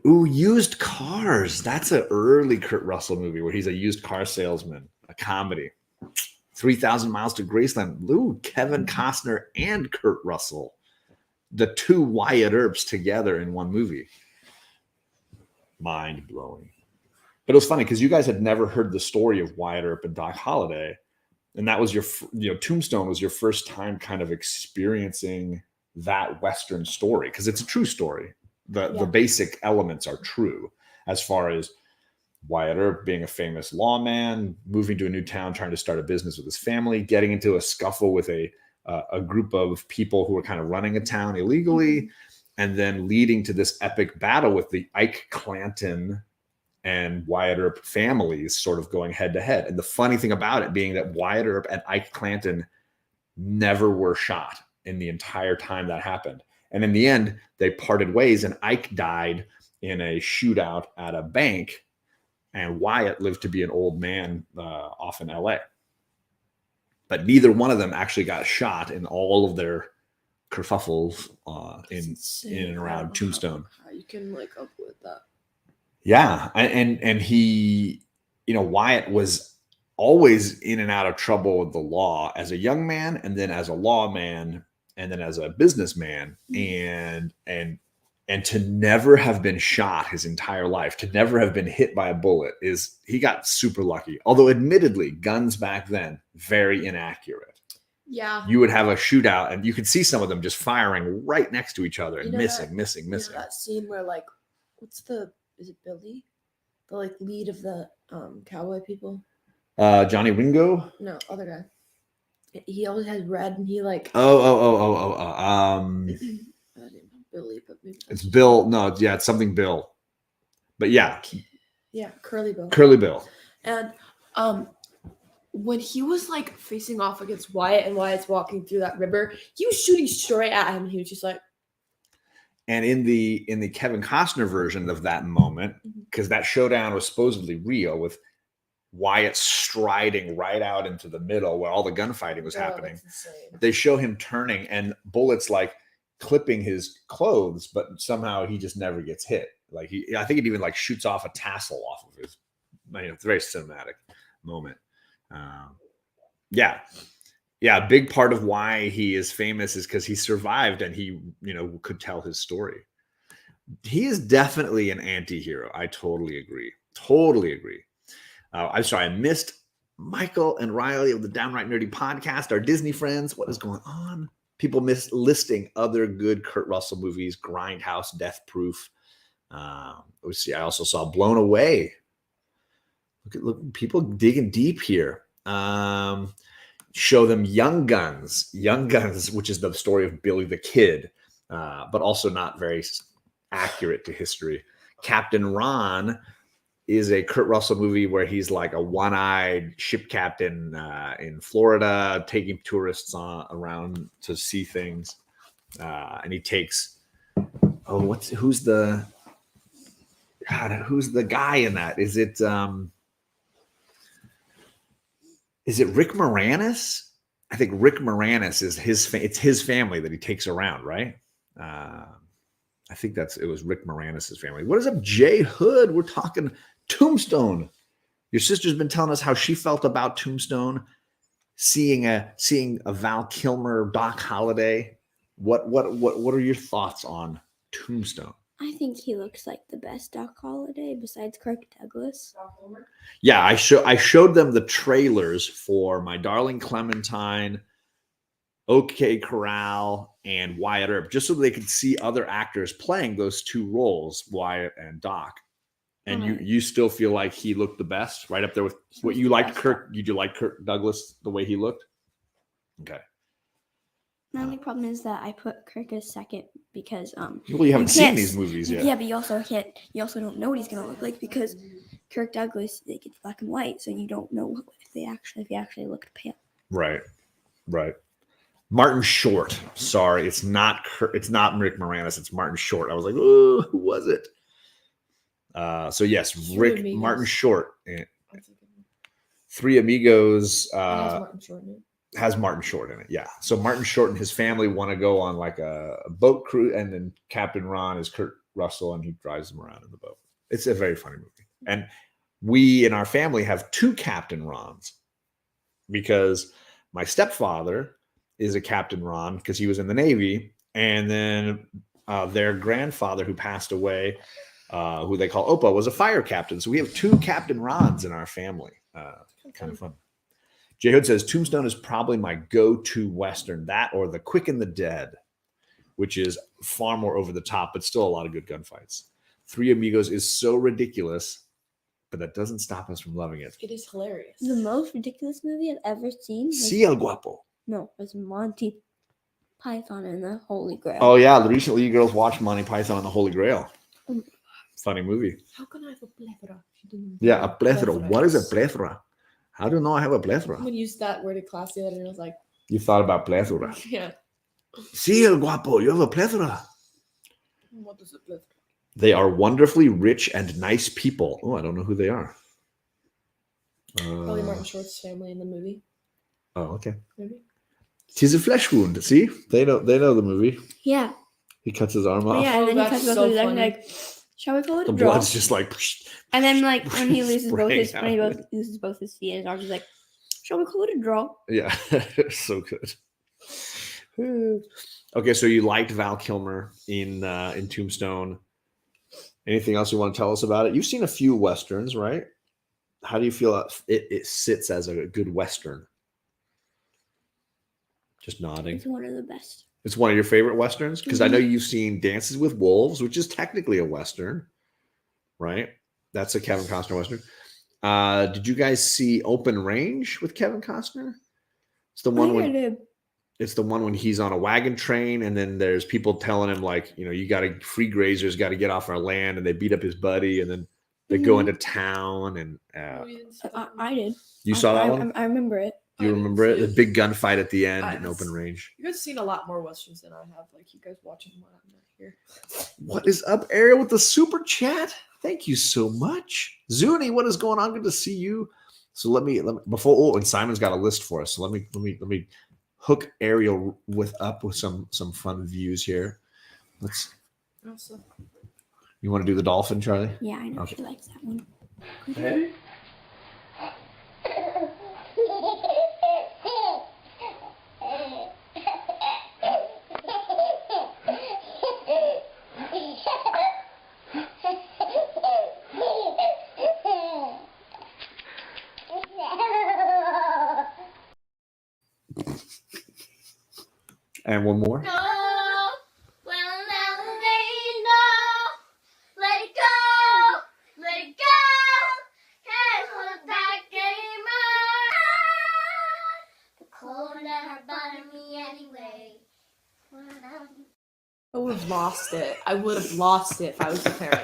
Used Cars. That's an early Kurt Russell movie where he's a used car salesman, a comedy. 3,000 Miles to Graceland. Ooh, Kevin Costner and Kurt Russell. The two Wyatt Earps together in one movie. Mind blowing. But it was funny because you guys had never heard the story of Wyatt Earp and Doc Holliday. And that was Tombstone was your first time kind of experiencing that Western story because it's a true story. The basic elements are true as far as Wyatt Earp being a famous lawman, moving to a new town, trying to start a business with his family, getting into a scuffle with a group of people who were kind of running a town illegally, and then leading to this epic battle with the Ike Clanton and Wyatt Earp families sort of going head to head. And the funny thing about it being that Wyatt Earp and Ike Clanton never were shot in the entire time that happened. And in the end, they parted ways and Ike died in a shootout at a bank and Wyatt lived to be an old man off in LA. But neither one of them actually got shot in all of their kerfuffles in and around Tombstone.
How you can like upload that.
Yeah, and he, Wyatt was always in and out of trouble with the law as a young man, and then as a lawman, and then as a businessman, and to never have been shot his entire life, to never have been hit by a bullet he got super lucky. Although admittedly, guns back then very inaccurate.
Yeah,
you would have a shootout, and you could see some of them just firing right next to each other and missing.
That scene where is it Billy? The lead of the cowboy people?
Johnny Ringo?
No, other guy. He always has red and he
Billy,
but maybe
it's Bill. No, yeah, it's something Bill. But yeah.
Yeah, Curly Bill.
Curly Bill.
And when he was facing off against Wyatt and Wyatt's walking through that river, he was shooting straight at him. He was just like.
And in the Kevin Costner version of that moment, because that showdown was supposedly real with Wyatt striding right out into the middle where all the gunfighting was happening. They show him turning and bullets clipping his clothes, but somehow he just never gets hit. I think it even shoots off a tassel off of his. It's a very cinematic moment. Yeah. Yeah, a big part of why he is famous is because he survived and he, could tell his story. He is definitely an anti-hero. I totally agree. Totally agree. I'm sorry, I missed Michael and Riley of the Downright Nerdy podcast, our Disney friends. What is going on? People miss listing other good Kurt Russell movies, Grindhouse, Death Proof. Let's see. I also saw Blown Away. Look, people digging deep here. Show them Young Guns, which is the story of Billy the Kid, but also not very accurate to history. Captain Ron is a Kurt Russell movie where he's like a one-eyed ship captain in Florida, taking tourists around to see things, and he takes who's the guy in that? Is it Rick Moranis? I think Rick Moranis is it's his family that he takes around, right? I think it was Rick Moranis' family. What is up, Jay Hood? We're talking Tombstone. Your sister's been telling us how she felt about Tombstone, seeing a Val Kilmer, Doc Holliday. What are your thoughts on Tombstone?
I think he looks like the best Doc Holliday besides Kirk Douglas.
Yeah, I showed them the trailers for My Darling Clementine, OK Corral, and Wyatt Earp, just so they could see other actors playing those two roles, Wyatt and Doc. And you still feel like he looked the best, right up there with what you liked Kirk. Did you like Kirk Douglas the way he looked? Okay.
The only problem is that I put Kirk as second because
you haven't seen these movies yet.
Yeah, but you also don't know what he's gonna look like because Kirk Douglas, it's black and white, so you don't know if he actually looked pale. Right.
Martin Short. Sorry, it's not Rick Moranis. It's Martin Short. I was like, oh, who was it? So yes, Martin Short. Three Amigos. Has Martin Short in it. Yeah. So Martin Short and his family want to go on like a boat cruise, and then Captain Ron is Kurt Russell, and he drives them around in the boat. It's a very funny movie. And we in our family have two Captain Rons because my stepfather is a Captain Ron because he was in the Navy, and then their grandfather who passed away, who they call Opa, was a fire captain. So we have two Captain Rons in our family. Kind of fun. J Hood says Tombstone is probably my go-to Western, that or The Quick and the Dead, which is far more over the top, but still a lot of good gunfights. Three Amigos is so ridiculous, but that doesn't stop us from loving it.
It is hilarious.
The most ridiculous movie I've ever seen.
Sí, el Guapo.
No, it was Monty Python and the Holy Grail.
Oh yeah, recently you girls watched Monty Python and the Holy Grail. Funny movie.
How can I have a plethora?
Yeah, a plethora. What is a plethora? How do you know I have a plethora?
Someone used that word in class the other day and I was like...
You thought about plethora.
Yeah.
Sí, el Guapo, you have a plethora.
What is a plethora?
They are wonderfully rich and nice people. Oh, I don't know who they are.
Probably Martin Short's family in the movie.
Oh, okay.
Maybe.
'Tis a flesh wound. See? They know the movie.
Yeah.
He cuts his arm off.
Yeah, and then he cuts his arm like, shall we call it a draw?
The blood's just like...
And then like when he loses both his feet and his arms, he's like, shall we call it a draw?
Yeah. So good. Okay, so you liked Val Kilmer in Tombstone. Anything else you want to tell us about it? You've seen a few Westerns, right? How do you feel it sits as a good Western? Just nodding.
It's one of the best.
It's one of your favorite Westerns? Because I know you've seen Dances with Wolves, which is technically a Western, right? That's a Kevin Costner Western. Did you guys see Open Range with Kevin Costner? It's the one when he's on a wagon train, and then there's people telling him like, you got to free grazers, got to get off our land, and they beat up his buddy, and then they go into town. And
I did.
You saw that one?
I remember it.
You remember it? The big gunfight at the end in Open Range.
You guys have seen a lot more Westerns than I have. Like, you guys watching when I'm not here.
What is up, Ariel, with the super chat? Thank you so much. Zuni, what is going on? Good to see you. So let me and Simon's got a list for us. So let me hook Ariel with some fun views here. You want to do the dolphin, Charlie?
Yeah, I know. Okay. She likes that one.
Hey. And one more.
Go, well, now they know. Let it go, let it go. Can't hold back anymore. The cold never bothered me anyway.
I would have lost it. I would have lost it if I was a parent.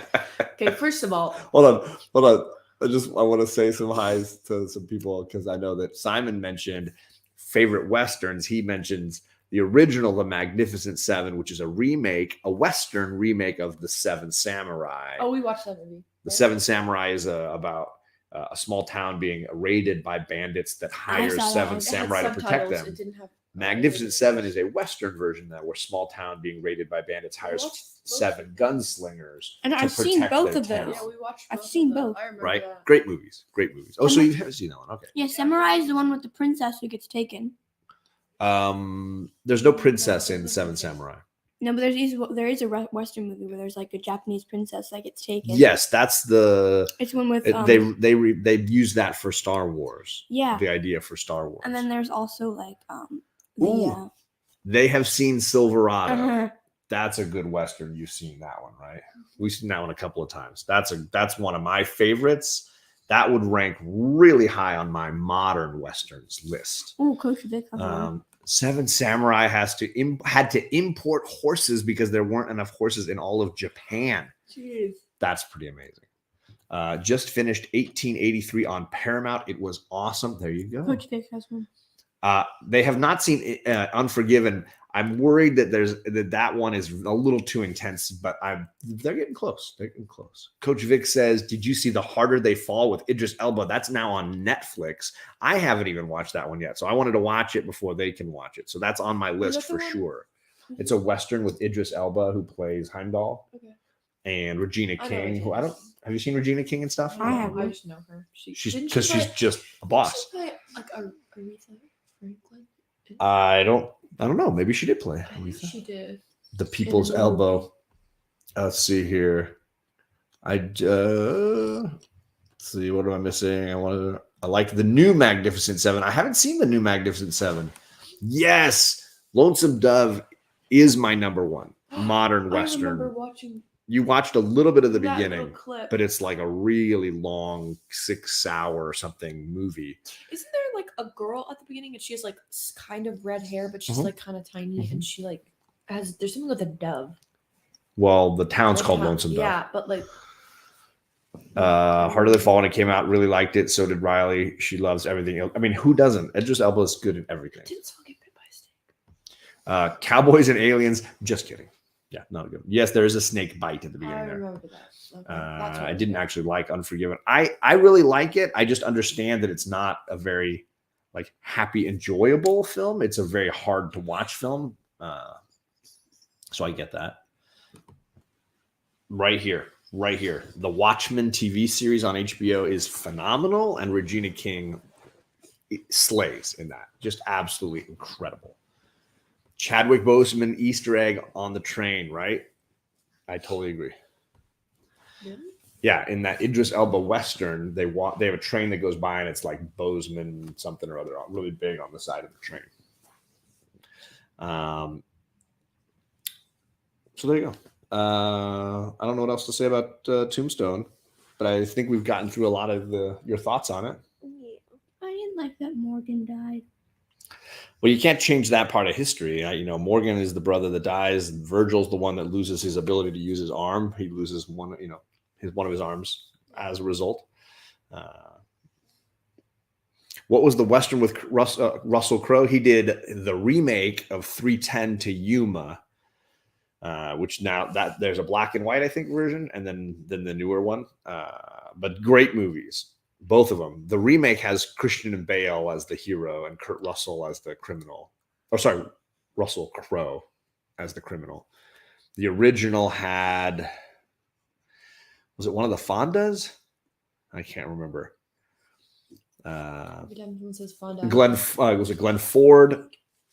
Okay, first of all,
Hold on. I want to say some highs to some people because I know that Simon mentioned favorite westerns. He mentions the original The Magnificent Seven, which is a Western remake of The Seven Samurai.
oh, we watched that movie.
The Seven Samurai is about a small town being raided by bandits that hire
saw that.
seven
It had
samurai to protect them.
It didn't have
Magnificent Seven is a Western version that where small town being raided by bandits hires seven gunslingers.
And
to
I've seen
protect
both
their
of
town.
those.
Yeah, we watched.
I've
both
seen
of them.
both.
I remember
Right?
that.
Great movies. Oh, so you haven't seen that one? Okay.
Yeah, Samurai is the one with the princess who gets taken.
There's no princess in The Seven Samurai.
No, but there is a Western movie where there's like a Japanese princess that gets taken.
Yes, that's the.
It's one with
They use that for Star Wars.
yeah,
The idea for Star Wars.
and then there's also like
Ooh. They have seen Silverado.
uh-huh.
That's a good Western. You've seen that one, right? We've seen that one a couple of times. That's one of my favorites. That would rank really high on my modern Westerns list.
Oh, Coach Vic. has one.
Seven Samurai had to import horses because there weren't enough horses in all of Japan.
Jeez.
That's pretty amazing. Just finished 1883 on Paramount. It was awesome. There you go.
Coach Vic has one.
They have not seen Unforgiven. I'm worried that that one is a little too intense, but they're getting close. They're getting close. Coach Vic says, "Did you see The Harder They Fall with Idris Elba? That's now on Netflix. I haven't even watched that one yet, so I wanted to watch it before they can watch it. So that's on my list for sure. It's a Western with Idris Elba who plays Heimdall, and Regina King. Who I don't. Have you seen Regina King and stuff?
I have.
I just know her.
She's just a boss.
Like Aretha Franklin.
I don't know. Maybe she did play.
I think she did.
The People's Elbow. Let's see here. Let's see. What am I missing? I like the new Magnificent Seven. I haven't seen the new Magnificent Seven. Yes, Lonesome Dove is my number one modern Western.
I remember watching.
You watched a little bit of the
that
beginning,
little clip.
but it's like a really long 6-hour or something movie.
Isn't there like a girl at the beginning and she has like kind of red hair, but she's like kind of tiny and she like there's something with a dove.
Well, the town's called Lonesome Dove.
Yeah, but like
Harder Than Fall when it came out, really liked it. So did Riley. She loves everything else. I mean, who doesn't? Idris Elba is good at everything.
Didn't someone get bit by a snake?
Cowboys and Aliens. Just kidding. Yeah, not good. Yes, there is a snake bite at the beginning
I
there.
remember that. Okay.
I didn't actually like Unforgiven. I really like it. I just understand that it's not a very like happy, enjoyable film. It's a very hard to watch film. So I get that. Right here. The Watchmen TV series on HBO is phenomenal, and Regina King slays in that. Just absolutely incredible. Chadwick Boseman Easter egg on the train, right? I totally agree.
Really? Yeah,
in that Idris Elba Western, they have a train that goes by and it's like Boseman something or other, really big on the side of the train. So there you go. I don't know what else to say about Tombstone, but I think we've gotten through a lot of your thoughts on it.
Yeah. I didn't like that Morgan died.
Well, you can't change that part of history. Morgan is the brother that dies. Virgil's the one that loses his ability to use his arm. He loses one of his arms as a result. What was the Western with Russell Crowe? He did the remake of 3:10 to Yuma, which now that there's a black and white, I think, version, and then the newer one. But great movies. Both of them. The remake has Christian Bale as the hero and Kurt Russell as the criminal. Russell Crowe as the criminal. The original had, was it one of the Fondas? I can't remember.
every time someone says Fonda.
Was it Glenn Ford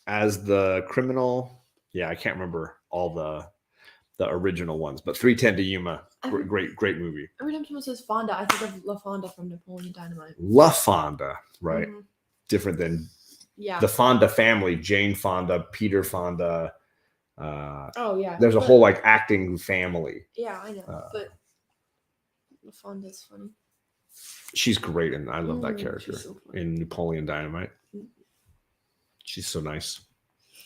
as the criminal? Yeah, I can't remember all the original ones, but 3:10 to Yuma, great movie.
Every time someone says Fonda, I think of La Fonda from Napoleon Dynamite.
La Fonda, right?
Mm-hmm.
Different than
Yeah.
The Fonda family, Jane Fonda, Peter Fonda.
Oh yeah.
There's a
but-
whole like acting family.
Yeah, I know. But Fonda's funny.
She's great, and I love that
She's
character
so funny.
in Napoleon Dynamite.
Mm.
She's so nice.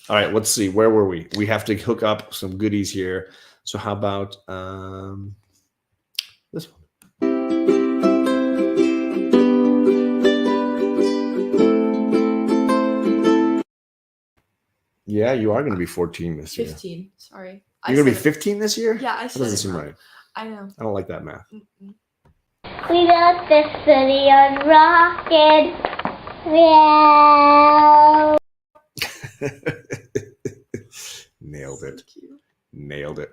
All right, let's see. Where were we? We have to hook up some goodies here. So how about this one? Yeah, you are going to be 14 this year.
15. Sorry.
You're going to be
said it.
15 this year?
Yeah, I
That
said
doesn't
it
seem
wrong.
right.
I know.
I don't like that math.
Mm-mm.
We got this city on rockin'. Yeah.
Nailed it.
So cute.
Nailed it.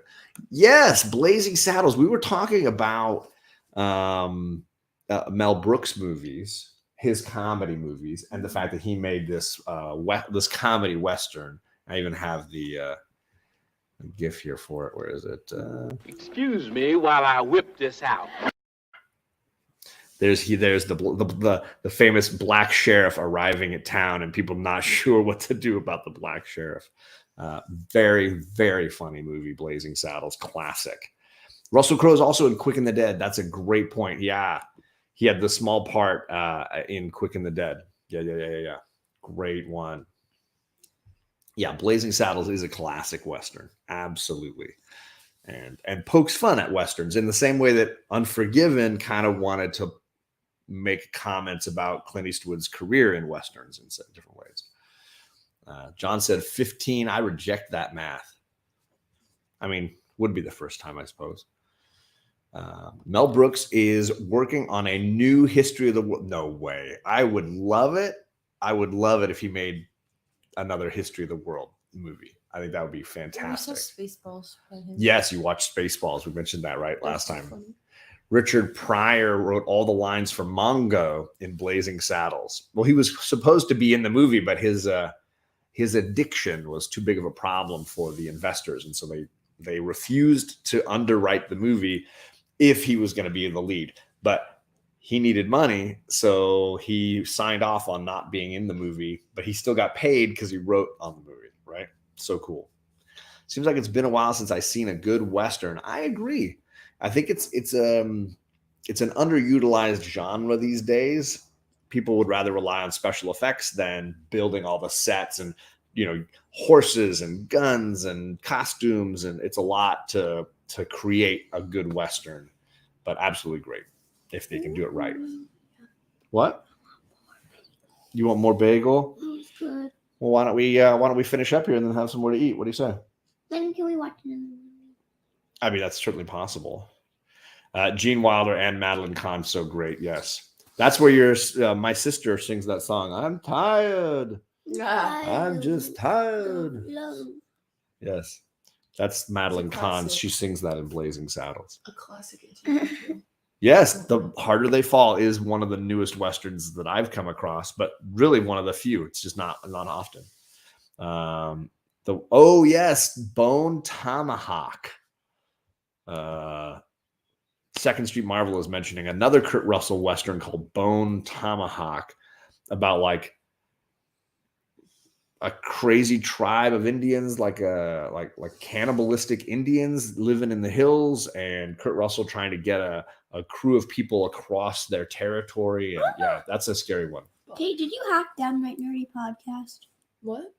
Yes, Blazing Saddles. We were talking about Mel Brooks movies, his comedy movies, and the fact that he made this this comedy western. I even have the GIF here for it. Where is it?
Excuse me while I whip this out.
There's the famous black sheriff arriving at town and people not sure what to do about the black sheriff. Very, very funny movie, Blazing Saddles, classic. Russell Crowe is also in Quick and the Dead. That's a great point. Yeah, he had the small part in Quick and the Dead. Yeah. Great one. Yeah, Blazing Saddles is a classic Western. Absolutely. And pokes fun at Westerns in the same way that Unforgiven kind of wanted to make comments about Clint Eastwood's career in Westerns in different ways. John said 15. I reject that math. I mean, would be the first time, I suppose. Mel Brooks is working on a new History of the World. No way. I would love it. I would love it if he made another History of the World movie. I think that would be fantastic.
Spaceballs by him.
Yes, you watched Spaceballs. We mentioned that last
That's
time.
funny.
Richard Pryor wrote all the lines for Mongo in Blazing Saddles. Well, he was supposed to be in the movie, but his addiction was too big of a problem for the investors, and so they refused to underwrite the movie if he was going to be the lead. But he needed money, so he signed off on not being in the movie, but he still got paid because he wrote on the movie, right? So cool. Seems like it's been a while since I've seen a good Western. I agree. I think it's an underutilized genre these days. People would rather rely on special effects than building all the sets and, horses and guns and costumes, and it's a lot to create a good Western. But absolutely great if they can do it right. What? You want more bagel?
That was good.
Well, why don't we finish up here and then have some more to eat? What do you say?
Then can we watch another movie?
I mean, that's certainly possible. Gene Wilder and Madeline Kahn, so great. Yes, that's where my sister sings that song. I'm tired. I'm just tired. Yes, that's Madeline Kahn.
classic.
She sings that in Blazing Saddles.
A classic. TV.
Yes, The Harder They Fall is one of the newest Westerns that I've come across, but really one of the few. It's just not often. Yes, Bone Tomahawk. Second Street Marvel is mentioning another Kurt Russell Western called Bone Tomahawk about like a crazy tribe of Indians, like cannibalistic Indians living in the hills, and Kurt Russell trying to get a crew of people across their territory. And yeah, that's a scary one.
Hey, did you hack Downright Nerdy podcast?
What?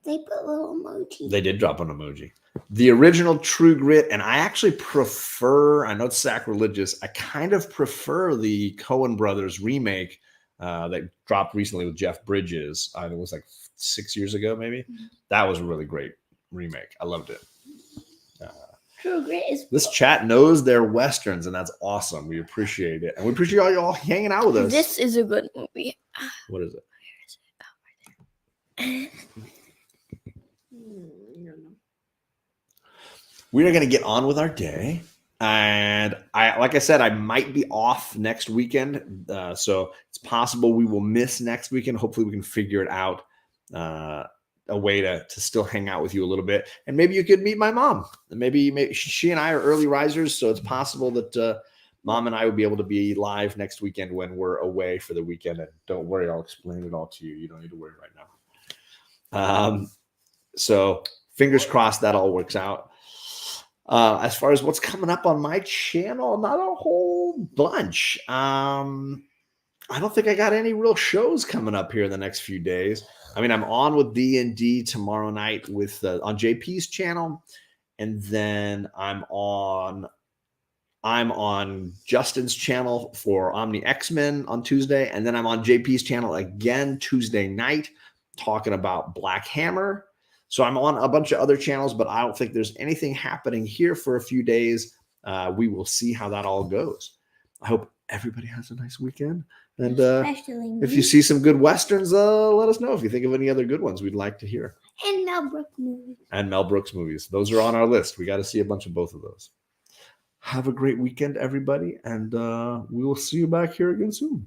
They put little emoji.
They did drop an emoji. The original True Grit, and I actually prefer, I know it's sacrilegious, I kind of prefer the Coen Brothers remake that dropped recently with Jeff Bridges. It was like 6 years ago, maybe. Mm-hmm. That was a really great remake. I loved it.
True Grit is...
This chat knows their Westerns, and that's awesome. We appreciate it. And we appreciate all y'all hanging out with us.
This is a good movie.
What is it?
Oh, right there.
We are going to get on with our day. And like I said, I might be off next weekend. So it's possible we will miss next weekend. Hopefully we can figure it out, a way to still hang out with you a little bit. And maybe you could meet my mom. Maybe she and I are early risers. So it's possible that Mom and I will be able to be live next weekend when we're away for the weekend. And don't worry, I'll explain it all to you. You don't need to worry right now. So fingers crossed that all works out. As far as what's coming up on my channel, not a whole bunch. I don't think I got any real shows coming up here in the next few days. I mean, I'm on with D&D tomorrow night with on JP's channel, and then I'm on Justin's channel for Omni X-Men on Tuesday, and then I'm on JP's channel again Tuesday night talking about Black Hammer. So I'm on a bunch of other channels, but I don't think there's anything happening here for a few days. We will see how that all goes. I hope everybody has a nice weekend. And if you see some good Westerns, let us know if you think of any other good ones we'd like to hear.
And Mel Brooks movies.
And Mel Brooks movies. Those are on our list. We got to see a bunch of both of those. Have a great weekend, everybody. And we will see you back here again soon.